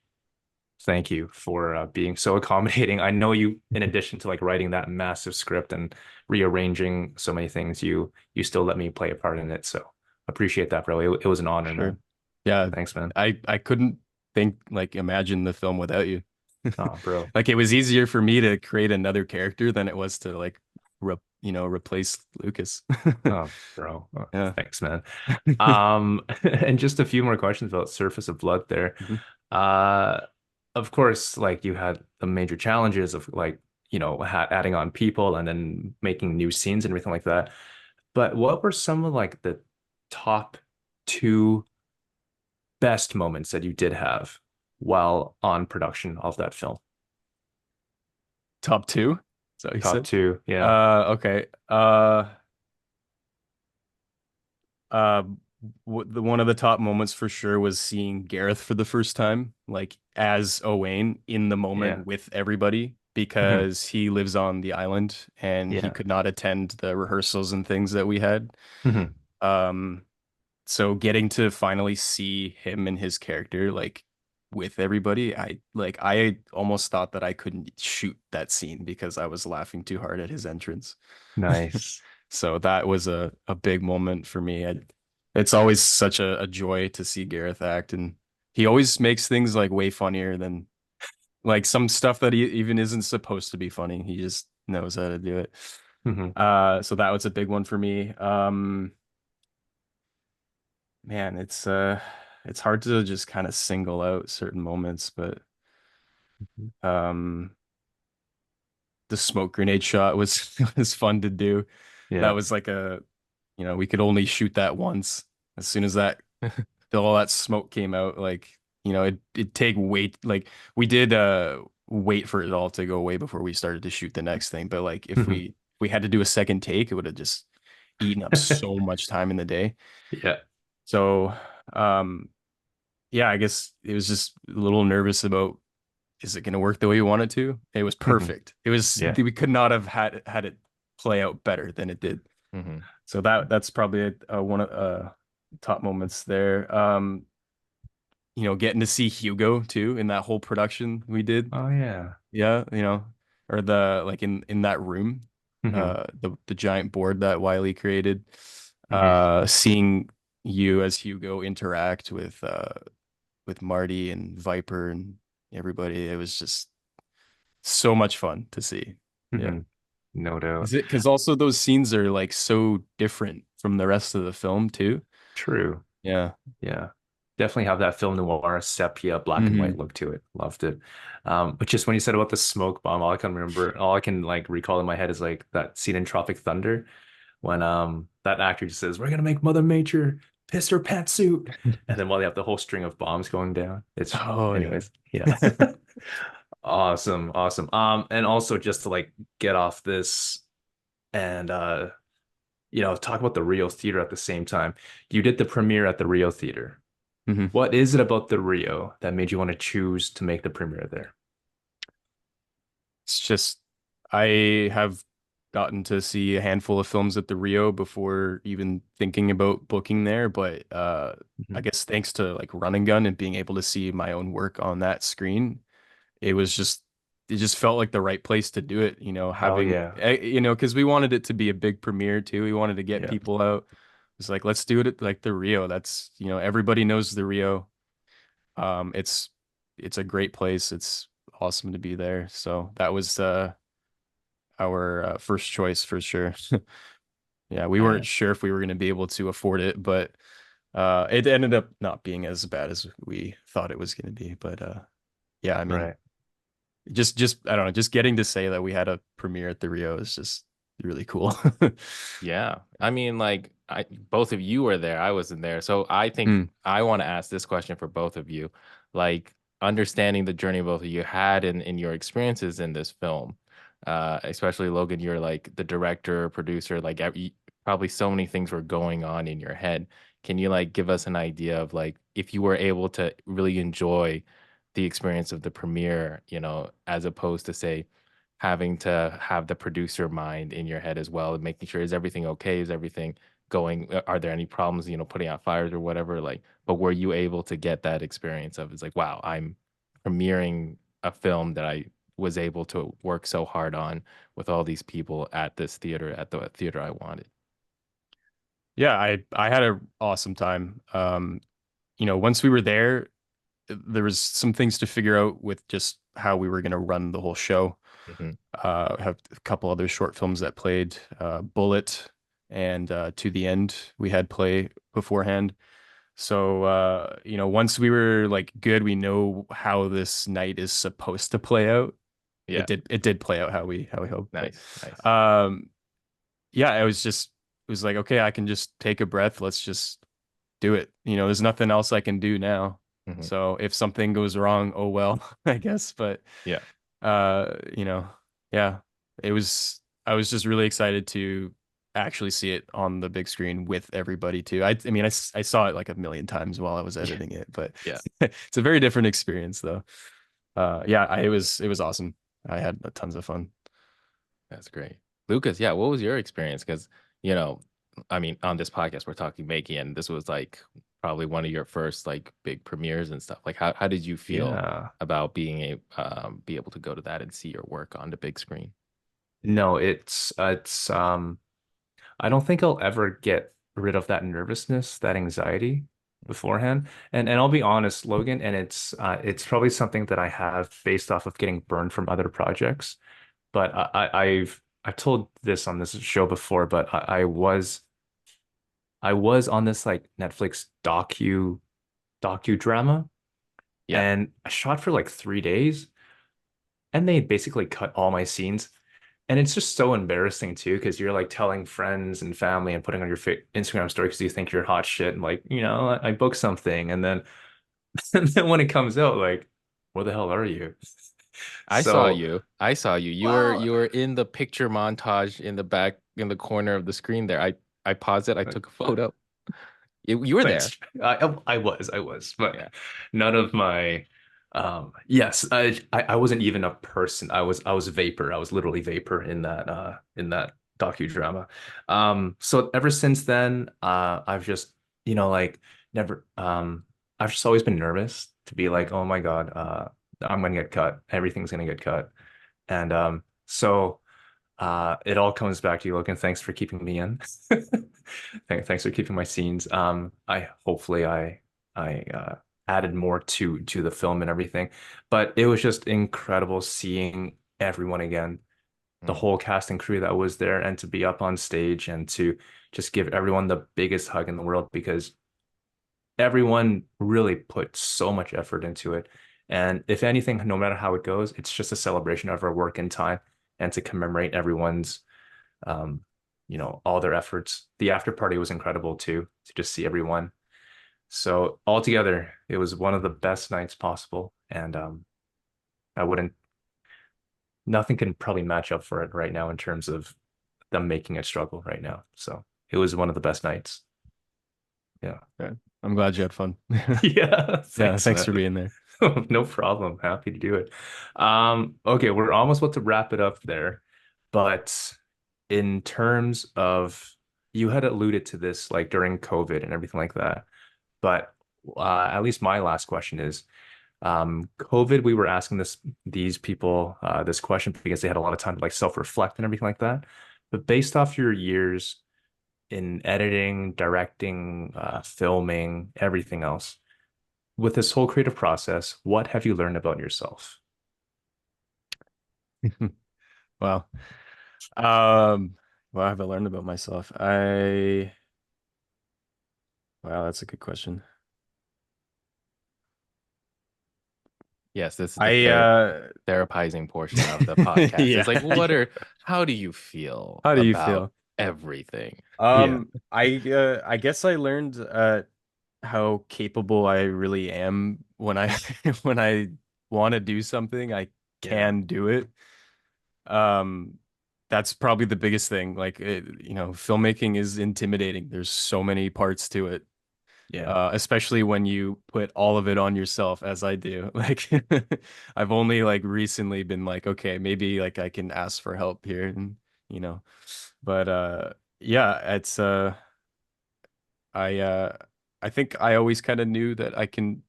thank you for being so accommodating. I know you, in addition to like writing that massive script and rearranging so many things, you still let me play a part in it. So appreciate that, bro. It was an honor, Sure. man. Yeah, Thanks, man. I couldn't think like imagine the film without you. Oh, bro. Like it was easier for me to create another character than it was to like replace Lucas. Oh, bro. Oh, Yeah. thanks, man. And just a few more questions about Surface of Blood there. Mhm. Uh, of course, like you had the major challenges of like, ha adding on people and then making new scenes and everything like that. But what were some of like the top two best moments that you did have while on production of that film? Top two? Is that what you Top said? two, yeah. Okay. Uh, one of the top moments for sure was seeing Gareth for the first time, like as Owain in the Yeah. moment with everybody, Mhm. because he lives on the island and he Yeah. could not attend the rehearsals and things that we had. Mhm. Um, so getting to finally see him and his character like with everybody, I almost thought that I couldn't shoot that scene because I was laughing too hard at his entrance. Nice. So that was a big moment for me. It's always such a joy to see Gareth act, and he always makes things like way funnier than like some stuff that he even isn't supposed to be funny. He just knows how to do it. Mhm. So that was a big one for me. Man, it's hard to just kind of single out certain moments, but Mhm. um the smoke grenade shot was was fun to do. That Yeah. was like we could only shoot that once. As soon as that all that smoke came out, like, it'd take wait like we did wait for it all to go away before we started to shoot the next thing. But like if Mhm. we had to do a second take, it would have just eaten up so much time in the day. Yeah. So um yeah, I guess it was just a little nervous about, is it going to work the way we want it to? It was Mhm. perfect. It was Yeah. we could not have had it play out better than it did. Hmm. So that's probably one of top moments there. Getting to see Hugo too in that whole production we did. Oh yeah. Yeah, or the like in that room, Hmm. the giant board that Wiley created. Hmm. Seeing you as Hugo interact with Marty and Viper and everybody, it was just so much fun to see. Yeah. Hmm. No doubt. Is it because also those scenes are like so different from the rest of the film too? True. Yeah. Yeah. Definitely have that film noir sepia black and white Hmm. look to it. Loved it. But just when you said about the smoke bomb, all I can like recall in my head is like that scene in Tropic Thunder when that actor just says, "We're gonna make Mother Nature piss her pantsuit," and then while they have the whole string of bombs going down. It's Oh yeah. anyways, yeah. Awesome, awesome. And also just to like get off this and talk about the Rio Theater at the same time. You did the premiere at the Rio Theater. Hmm. What is it about the Rio that made you want to choose to make the premiere there? It's just I have gotten to see a handful of films at the Rio before even thinking about booking there, but I Mhm. guess thanks to like Run and Gun and being able to see my own work on that screen, it just felt like the right place to do it, Hell having yeah. because we wanted it to be a big premiere too. We wanted to get Yeah. people out. It's like, let's do it at like the Rio. That's, everybody knows the Rio. It's a great place. It's awesome to be there. So that was our first choice for sure. Yeah, we weren't Man. sure if we were going to be able to afford it, but it ended up not being as bad as we thought it was going to be. But yeah, I mean, Right. just I don't know, just getting to say that we had a premiere at the Rio is just really cool. Yeah. I mean, like both of you were there. I wasn't there. So I think Mm, I want to ask this question for both of you. Like understanding the journey both of you had in your experiences in this film. Especially Logan, you're like the director, producer, like probably so many things were going on in your head. Can you like give us an idea of like if you were able to really enjoy the experience of the premiere, you know, as opposed to say having to have the producer mind in your head as well and making sure is everything okay? Is everything going? Are there any problems, you know, putting out fires or whatever? Like, but were you able to get that experience of it's like, wow, I'm premiering a film that I was able to work so hard on with all these people at this theater, at the theater I wanted. Yeah, I had an awesome time. You know, once we were there, there was some things to figure out with just how we were going to run the whole show. Hmm. Have a couple other short films that played, Bullet and To the End we had play beforehand. So you know, once we were like good, we know how this night is supposed to play out. Yeah, It did play out how we hoped. nice, nice. But yeah, it was like, okay, I can just take a breath. Let's just do it. You know, there's nothing else I can do now. Hmm. So if something goes wrong, oh well, I guess. But Yeah, you know, yeah, I was just really excited to actually see it on the big screen with everybody too. I mean, I saw it like a million times while I was yeah, editing it, but yeah. it's a very different experience though. Yeah, it was awesome. I had tons of fun. That's great. Lucas, yeah, what was your experience? Because, you know, I mean, on this podcast, we're talking making, and this was like probably one of your first like big premieres and stuff. Like, how did you feel Yeah. about being be able to go to that and see your work on the big screen? No, it's I don't think I'll ever get rid of that nervousness, that anxiety beforehand. And I'll be honest, Logan, and it's probably something that I have based off of getting burned from other projects. But I've told this on this show before, but I was on this like Netflix docudrama, Yeah. and I shot for like 3 days, and they basically cut all my scenes. And it's just so embarrassing too, because you're like telling friends and family and putting on your Instagram story because you think you're hot shit and like, you know, I booked something, and then and then when it comes out, like, where the hell are you? I saw So, you. I saw you. well, You were in the picture montage in the back in the corner of the screen there. I paused it. I took a photo. You were there. thanks. I was, but Yeah. none of my yes, I wasn't even a person. I was vapor. I was literally vapor in that docudrama. So ever since then, I've just, you know, like never I've just always been nervous to be like, oh my God, I'm gonna get cut. Everything's gonna get cut. And so it all comes back to you, Logan. Thanks for keeping me in. Thanks for keeping my scenes. I hopefully I added more to the film and everything, but it was just incredible seeing everyone again, the Mm, whole cast and crew that was there, and to be up on stage and to just give everyone the biggest hug in the world because everyone really put so much effort into it. And if anything, no matter how it goes, it's just a celebration of our work and time and to commemorate everyone's um, you know, all their efforts. The after party was incredible too, to just see everyone. So altogether, it was one of the best nights possible. And I wouldn't, nothing can probably match up for it right now in terms of them making it struggle right now. So it was one of the best nights. Yeah. Yeah, I'm glad you had fun. Yeah. Yeah, Thanks, thanks man. for being there. No problem. Happy to do it. Okay, we're almost about to wrap it up there. But in terms of, you had alluded to this like during COVID and everything like that. But at least my last question is, COVID, we were asking these people this question because they had a lot of time to like self-reflect and everything like that. But based off your years in editing, directing, filming, everything else, with this whole creative process, what have you learned about yourself? Wow. Um, what have I learned about myself? Wow, that's a good question. Yes, this is the I therapizing portion of the podcast. It's like, yeah. how do you feel How do you about feel? everything? Yeah. I guess I learned how capable I really am when I when I want to do something, I Yeah. can do it. Um, that's probably the biggest thing. Like, filmmaking is intimidating. There's so many parts to it. Yeah. Especially when you put all of it on yourself, as I do. Like, I've only like recently been like, okay, maybe like I can ask for help here, and you know, but yeah, it's I uh, I think I always kind of knew that I can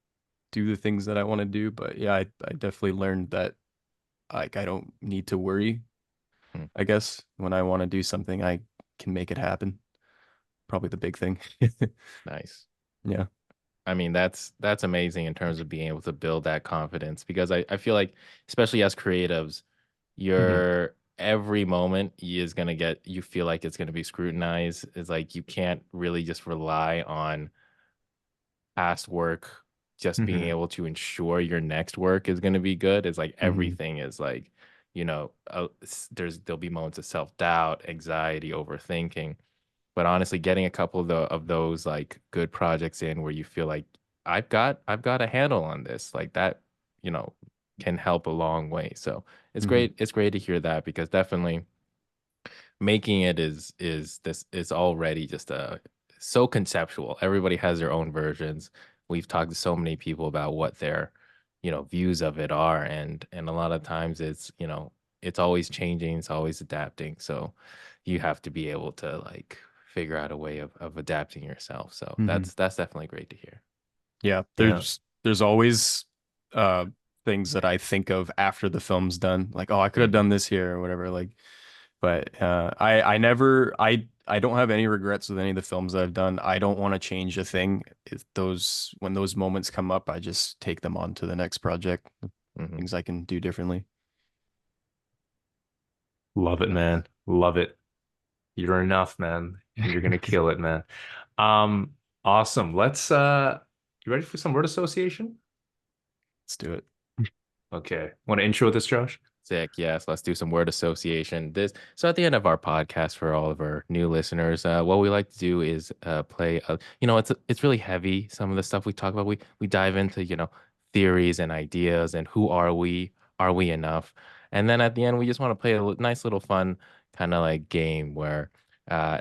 do the things that I want to do, but yeah, I definitely learned that like I don't need to worry. Hmm, I guess when I want to do something, I can make it happen. Probably the big thing. nice. Yeah. I mean, that's amazing in terms of being able to build that confidence because I feel like, especially as creatives, Hmm. your every moment is gonna get you feel like it's gonna be scrutinized. It's like you can't really just rely on past work just being Hmm. able to ensure your next work is gonna be good. It's like Hmm. everything is like, there'll be moments of self-doubt, anxiety, overthinking. But honestly, getting a couple of those like good projects in where you feel like I've got a handle on this, like that, you know, can help a long way. So it's Hmm. great. It's great to hear that because definitely making it is already just so conceptual. Everybody has their own versions. We've talked to so many people about what their, views of it are, and a lot of times it's always changing, it's always adapting. So you have to be able to like figure out a way of adapting yourself. So Hmm. that's definitely great to hear. Yeah, Yeah. there's always uh things that I think of after the film's done, like, oh, I could have Mhm. done this here or whatever. Like, but I never I don't have any regrets with any of the films that I've done. I don't want to change a thing. If those when those moments come up, I just take them on to the next project. Mhm. Things I can do differently. Love it, Nice. man. Love it. You're enough, man. You're gonna kill it, man. Awesome. You ready for some word association? Let's do it. Okay. Want to intro this, Josh? Sick. Yes. Let's do some word association. So at the end of our podcast for all of our new listeners, what we like to do is play. It's really heavy. Some of the stuff we talk about, we dive into theories and ideas and who are we? Are we enough? And then at the end, we just want to play a nice little fun kind of like game where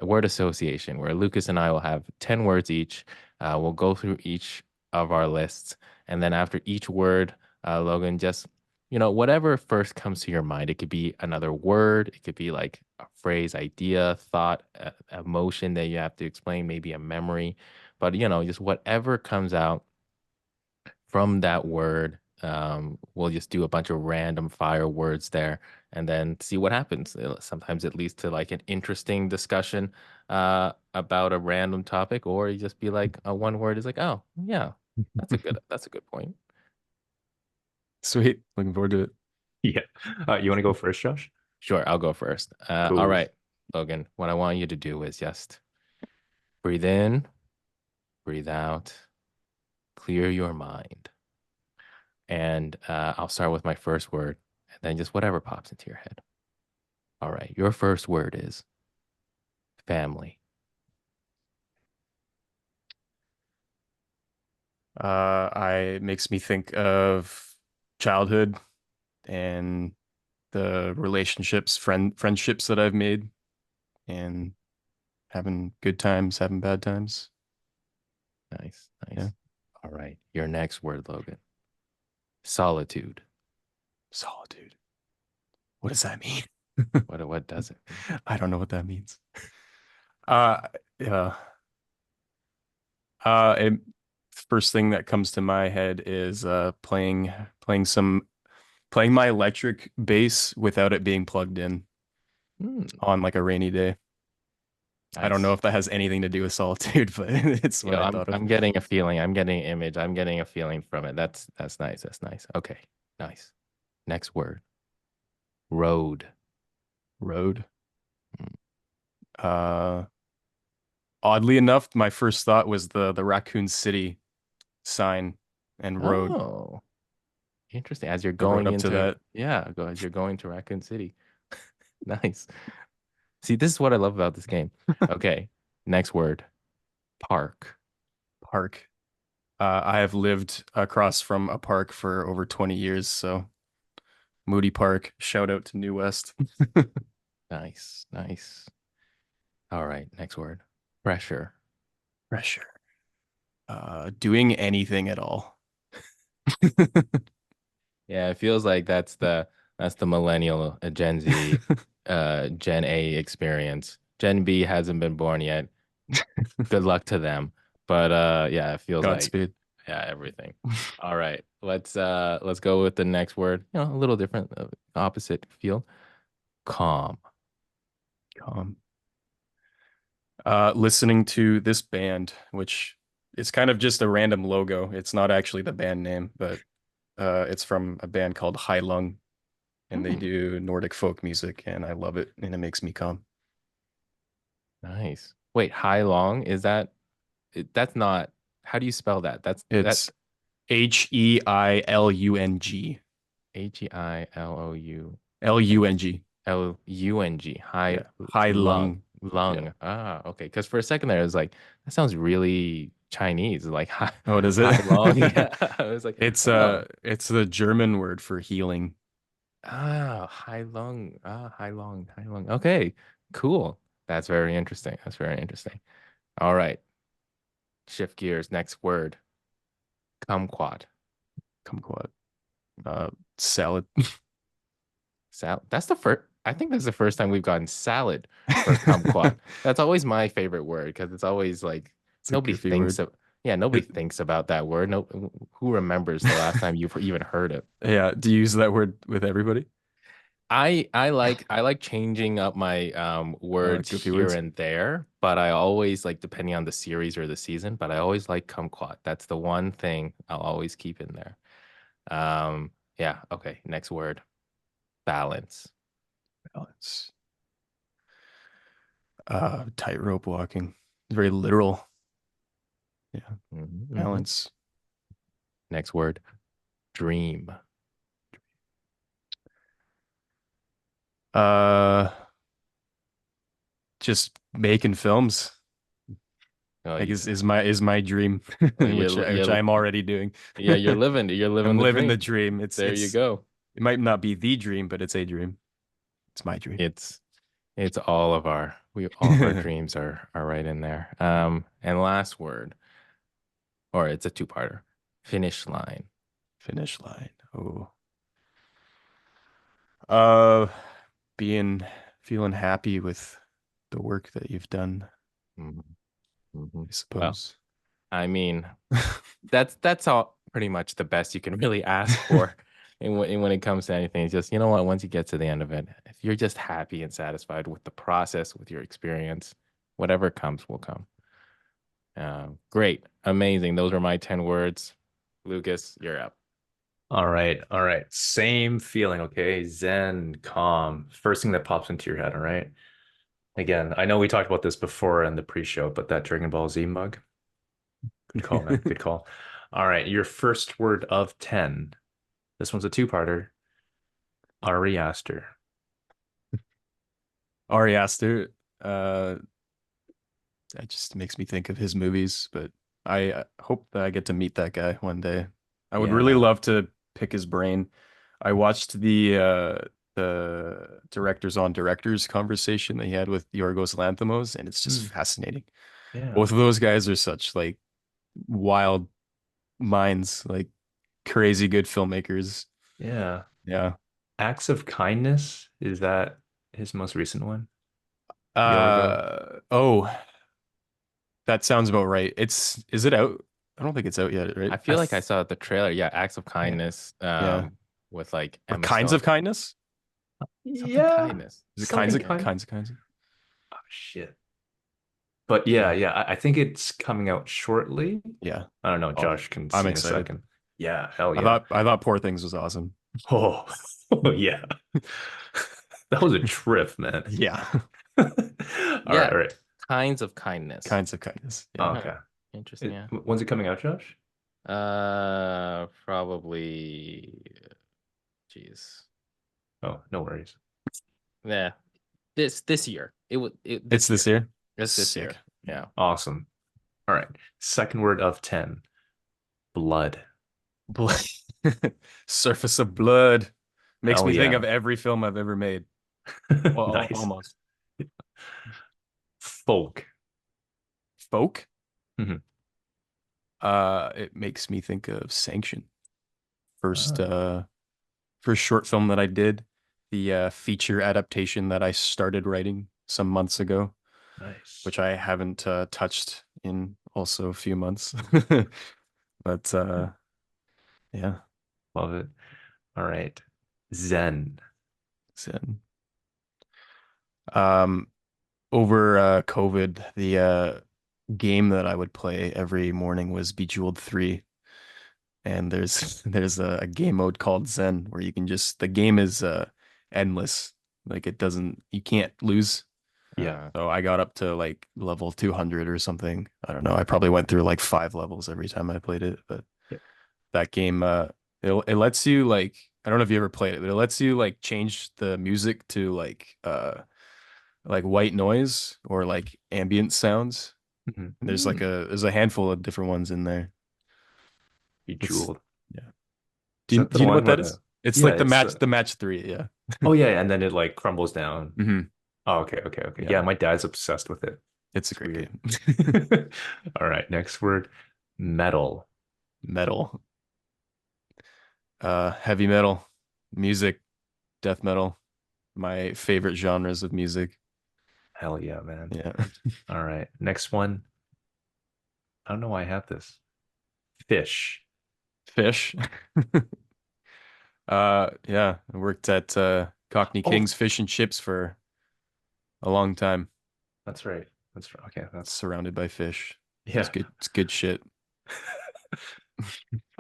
word association, where Lucas and I will have 10 words each. We'll go through each of our lists, and then after each word, Logan just whatever first comes to your mind. It could be another word, it could be like a phrase, idea, thought, emotion that you have to explain, maybe a memory, but just whatever comes out from that word. We'll just do a bunch of random fire words there and then see what happens. Sometimes it leads to like an interesting discussion about a random topic, or you just be like, one word is like, oh, yeah, that's a good point. Sweet. Looking forward to it. Yeah. You want to go first, Josh? Sure, I'll go first. All Cool. right, Logan, what I want you to do is just breathe in, breathe out, clear your mind. And I'll start with my first word, and then just whatever pops into your head. All right, your first word is family. It makes me think of childhood and the friendships that I've made, and having good times, having bad times. Nice, Yeah. nice. All right, your next word, Logan. Solitude. Solitude. What does that mean? What does it mean? I don't know what that means. Uh, yeah. It, First thing that comes to my head is playing some playing my electric bass without it being plugged in Hmm, on like a rainy day. I don't know nice. if that has anything to do with solitude, but it's what I I'm thought of. I'm getting a feeling. I'm getting an image. I'm getting a feeling from it. That's nice. That's nice. Okay, nice. Next word. Road. Road. Hmm. Uh, Oddly enough, my first thought was the Raccoon City sign and road. Oh, interesting. As you're The road going up to into, that. yeah, as you're going to Raccoon City. Nice. See, this is what I love about this game. Okay, next word. Park. Park. I have lived across from a park for over 20 years, so Moody Park. Shout out to New West. Nice, nice. All right, next word. Pressure. Pressure. Doing anything at all. Yeah, it feels like that's the millennial Gen Z, Gen A experience. Gen B hasn't been born yet. Good luck to them. But yeah, it feels like Godspeed. yeah, everything. All right. Let's go with the next word. A little different, opposite field. Calm. Calm. Listening to this band, which is kind of just a random logo. It's not actually the band name, but it's from a band called High Lung, and they Hmm. do Nordic folk music, and I love it, and it makes me calm. Nice. Wait, Hai Long, that's not, how do you spell that? That's It's HEILUNG. HEILOU LUNG. LUNG. High Yeah. High lung. Lung. Yeah. Lung. Ah, okay. Because for a second there, I was like, that sounds really Chinese. Like Oh, does it? high lung. Yeah. I was like, oh. It's the German word for healing. Ah, high lung. Ah, high lung. High lung. Okay. Cool. That's very interesting. That's very interesting. All right. Shift gears. Next word. Kumquat. Kumquat. Salad. Salad. That's the first. I think that's the first time we've gotten salad for kumquat. That's always my favorite word because it's always like It's a nobody goofy thinks word. of. Yeah, nobody It- thinks about that word. No, who remembers the last time you've even heard it? yeah. Do you use that word with everybody? I like changing up my words Goofy here words. and there, but I always like depending on the series or the season, but I always like kumquat. That's the one thing I'll always keep in there. Yeah, okay, next word. Balance. Balance. Tightrope walking. Very literal. Yeah. Mhm, mhm. Balance. Next word. Dream. Uh, just making films. Oh, Like you, is my dream, oh, which I'm already doing. yeah, you're living I'm the living the dream. dream. It's There you it's go. it might not be the dream, but it's a dream. It's my dream. It's it's all of our dreams are right in there. And last word, or it's a two-parter. Finish line. Finish line. Oh. Uh, being feeling happy with the work that you've done, Mhm, mhm. I Well, suppose. I mean, that's all pretty much the best you can really ask for when it comes to anything. It's just, you know what, once you get to the end of it, if you're just happy and satisfied with the process, with your experience, whatever comes will come. Great, amazing. Those are my 10 words. Lucas, you're up. All right, all right. Same feeling, okay? Zen, calm. First thing that pops into your head, all right? Again, I know we talked about this before in the pre-show, but that Dragon Ball Z mug. Good call, man. Good call. All right, your first word of 10. This one's a two-parter. Ari Aster. Ari Aster, uh, that just makes me think of his movies, but I hope that I get to meet that guy one day. I would really Yeah. love to pick his brain. I watched the directors on directors conversation that he had with Yorgos Lanthimos, and it's just Hmm. fascinating. Yeah. Both of those guys are such like wild minds, like crazy good filmmakers. Yeah. Yeah. Acts of Kindness, is that his most recent one? Yorgo? Oh, that sounds about right. Is it out? I don't think it's out yet, right? I feel like I saw the trailer. Yeah, Acts of Yeah. Kindness, Yeah. with like Or Emma kinds Stone. of kindness? Something Yeah. kindness. Is it Something Okay. kind. kinds of? Oh shit. But yeah, Yeah. yeah, I think it's coming out shortly. Yeah. I don't know. Oh, Josh can I'm see in a excited. second. Yeah, hell I yeah. thought I thought Poor Things was awesome. Oh, oh yeah. That was a trip, man. Yeah. All right, Yeah, all right. kinds of kindness. Kinds of kindness. Oh, Yeah. Huh. okay. Interesting, yeah. When's it coming out, Josh? Probably, geez. Oh, no worries. Yeah, this year. It's This this year. year. It's this Sick. year. Yeah. Awesome. All right. Second word of 10. Blood. Blood. Surface of blood. Makes Hell me think of yeah. every film I've ever made. Well, Nice. almost. Folk. Folk. Mhm. It makes me think of Sanction. First, Ah, first short film that I did, the feature adaptation that I started writing some months ago, nice. which I haven't touched in also a few months. But yeah, Love it. All right. Zen. Zen. Um, over COVID, the game that I would play every morning was Bejeweled 3. And there's a game mode called Zen where you can just the game is endless. Like it doesn't you can't lose. Yeah. So I got up to like level 200 or something. I don't know. I probably went through like 5 levels every time I played it, but Yep. that game it lets you like I don't know if you ever played it, but it lets you like change the music to like white noise or like ambient sounds. Mhm. And there's a handful of different ones in there. It's Bejeweled. yeah. Is that Do the you know one what where that the is? It's yeah, like it's the match three, yeah. oh yeah, and then it like crumbles down. Hmm. Oh, okay, okay, okay. Yeah, Yeah, my dad's obsessed with it. it's a It's great weird. game. All right, next word, metal. Metal. Heavy metal, music, death metal, my favorite genres of music. Hell yeah, man. Yeah. All right, next one. I don't know why I have this. Fish. Fish. Yeah, I worked at Cockney Oh, King's Fish and Chips for a long time. that's right. That's right. Okay, that's Surrounded by fish. yeah. It's good shit.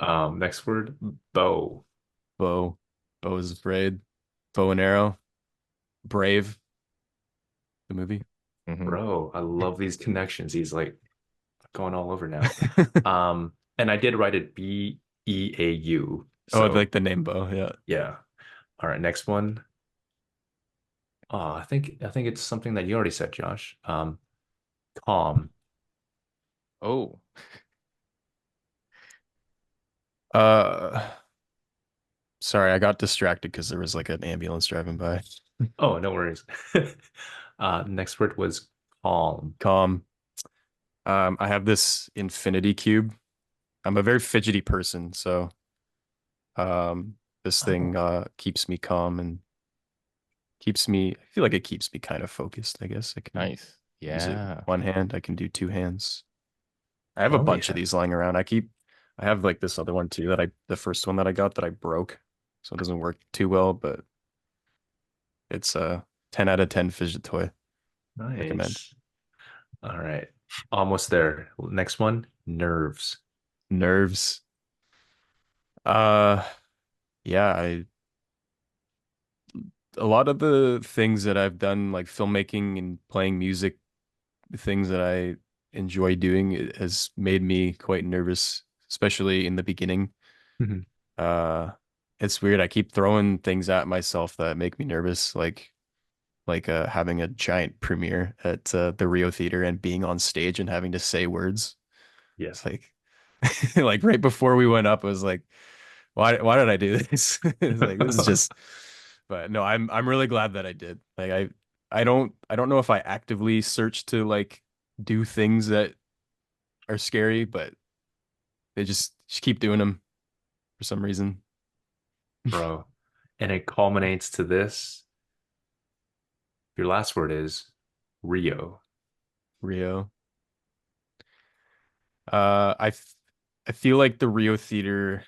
Next word, bow. Bow. Bow is afraid. Bow and arrow. Brave, the movie. Mhm. Bro, I love these connections. He's like going all over now. And I did write it Beau. Oh, So like the name bow, yeah. yeah. All right, next one. Oh, I think it's something that you already said, Josh. Calm. Oh. Uh, sorry, I got distracted because there was like an ambulance driving by. Oh, no worries. Next word was calm. Calm. I have this infinity cube. I'm a very fidgety person, so this thing Oh, keeps me calm and keeps me I feel like it keeps me kind of focused, I guess. I can Nice. use it Yeah. one hand, I can do two hands. I have a hell bunch of yeah. these lying around. I have like this other one too the first one that I got that I broke, so it doesn't work too well, but it's a 10 out of 10 fidget toy. Recommend. Nice. All right. Almost there. Next one, nerves. Nerves. Uh yeah, I a lot of the things that I've done, like filmmaking and playing music, the things that I enjoy doing, it has made me quite nervous, especially in the beginning. Mhm. Uh, it's weird. I keep throwing things at myself that make me nervous, like having a giant premiere at the Rio Theater and being on stage and having to say words. Yeah. It's like like right before we went up, I was like, why did I do this? It's like this is just but no, I'm really glad that I did. Like I don't know if I actively search to like do things that are scary, but they just keep doing them for some reason. Bro. And it culminates to this. Your last word is Rio. Rio. I I feel like the Rio Theater,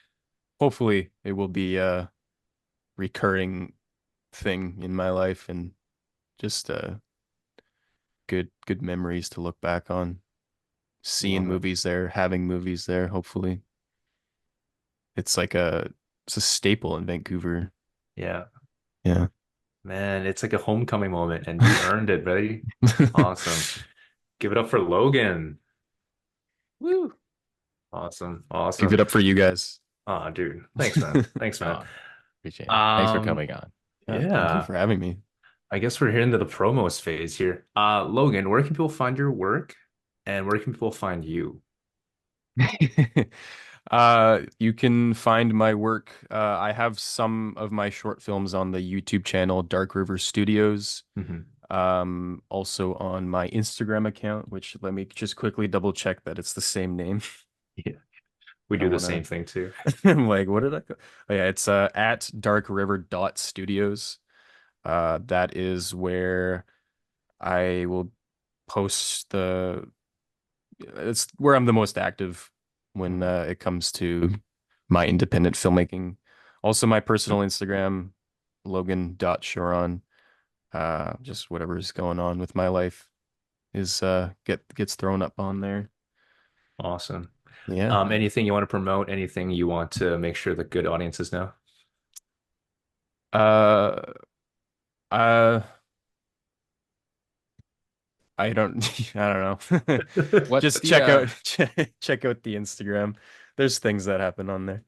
hopefully it will be a recurring thing in my life and just good memories to look back on. Seeing Love it. movies there, having movies there, hopefully. It's like it's a staple in Vancouver. Yeah. Yeah. Man, it's like a homecoming moment, and you earned it, buddy. Awesome. Give it up for Logan. Woo. Awesome. Give Awesome. it up for you guys. Oh, dude. Thanks, man. Thanks, man. Oh, appreciate it. Thanks for Um, coming on. Yeah, thank you yeah. for having me. I guess we're here into the promos phase here. Logan, where can people find your work and where can people find you? You can find my work. I have some of my short films on the YouTube channel Dark River Studios. Also on my Instagram account, which let me just quickly double check that it's the same name. Yeah, we I do don't the wanna- same thing too. I'm like, what did I go? Oh, yeah, it's at darkriver.studios. That is where I will post it's where I'm the most active when it comes to my independent filmmaking. Also my personal Instagram, Logan.Charron. Just whatever's going on with my life is gets thrown up on there. Awesome. Yeah. Anything you want to promote? Anything you want to make sure the good audiences know? Uh uh I don't I don't know. What's Just the, check out check out the Instagram. There's things that happen on there.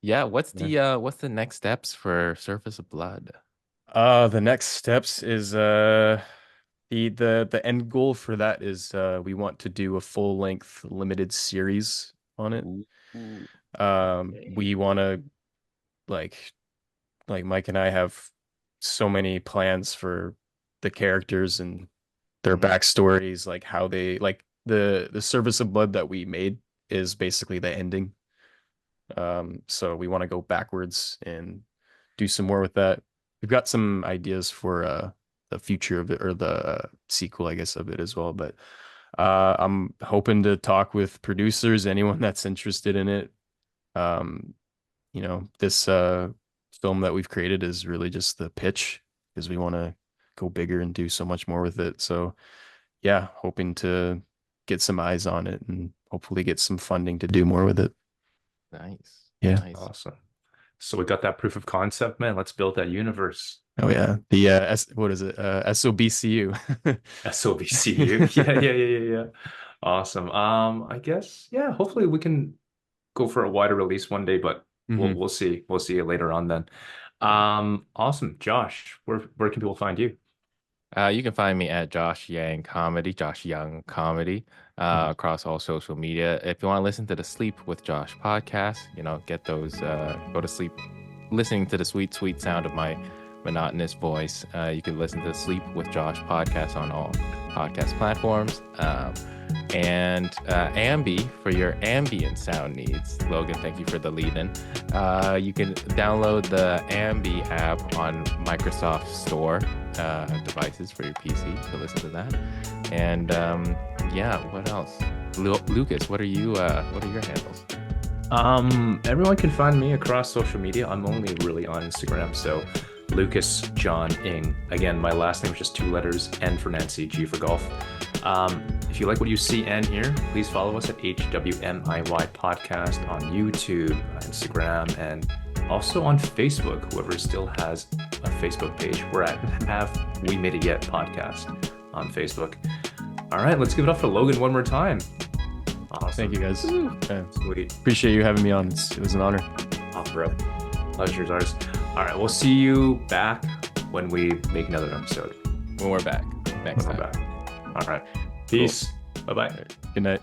Yeah, Yeah. what's the next steps for Surface of Blood? The next steps is the end goal for that is we want to do a full length limited series on it. Ooh, We want to like Mike and I have so many plans for the characters and their backstories, like how they like the Service of Blood that we made is basically the ending. So we want to go backwards and do some more with that. We've got some ideas for the future of it or the sequel, I guess, of it as well. But I'm hoping to talk with producers, anyone that's interested in it. Um, this film that we've created is really just the pitch because we want to go bigger and do so much more with it. So yeah, hoping to get some eyes on it and hopefully get some funding to do more with it. nice. Yeah. Nice. Awesome. So we got that proof of concept, man. Let's build that universe. Oh yeah, the what is it? SOBCU. SOBCU. Yeah. Awesome. I guess, yeah, hopefully we can go for a wider release one day, but Mhm. we'll see. We'll see you later on then. Awesome. Josh, where can people find you? You can find me at Josh Yang Comedy, Josh Young Comedy, across all social media. If you want to listen to the Sleep with Josh podcast, get those, go to sleep listening to the sweet, sweet sound of my monotonous voice. You can listen to the Sleep with Josh podcast on all podcast platforms. And Ambi for your ambient sound needs. Logan, thank you for the lead-in. You can download the Ambi app on Microsoft Store devices for your PC to listen to that. And yeah, what else? Lucas, what are your handles? Everyone can find me across social media. I'm only really on Instagram, so Lucas John Ing. Again, my last name is just 2 letters, N for Nancy, G for golf. If you like what you see and hear, please follow us at HWMIY Podcast on YouTube, Instagram, and also on Facebook. Whoever still has a Facebook page, we're at Have We Made It Yet Podcast on Facebook. All right, let's give it up for Logan one more time. Awesome. Thank you guys. Sweet. Appreciate you having me on. It was an honor. Oh, bro. Pleasure's ours. All right, we'll see you back when we make another episode. When we're back next When we're time. back. All right. Peace. Bye-bye. Good night.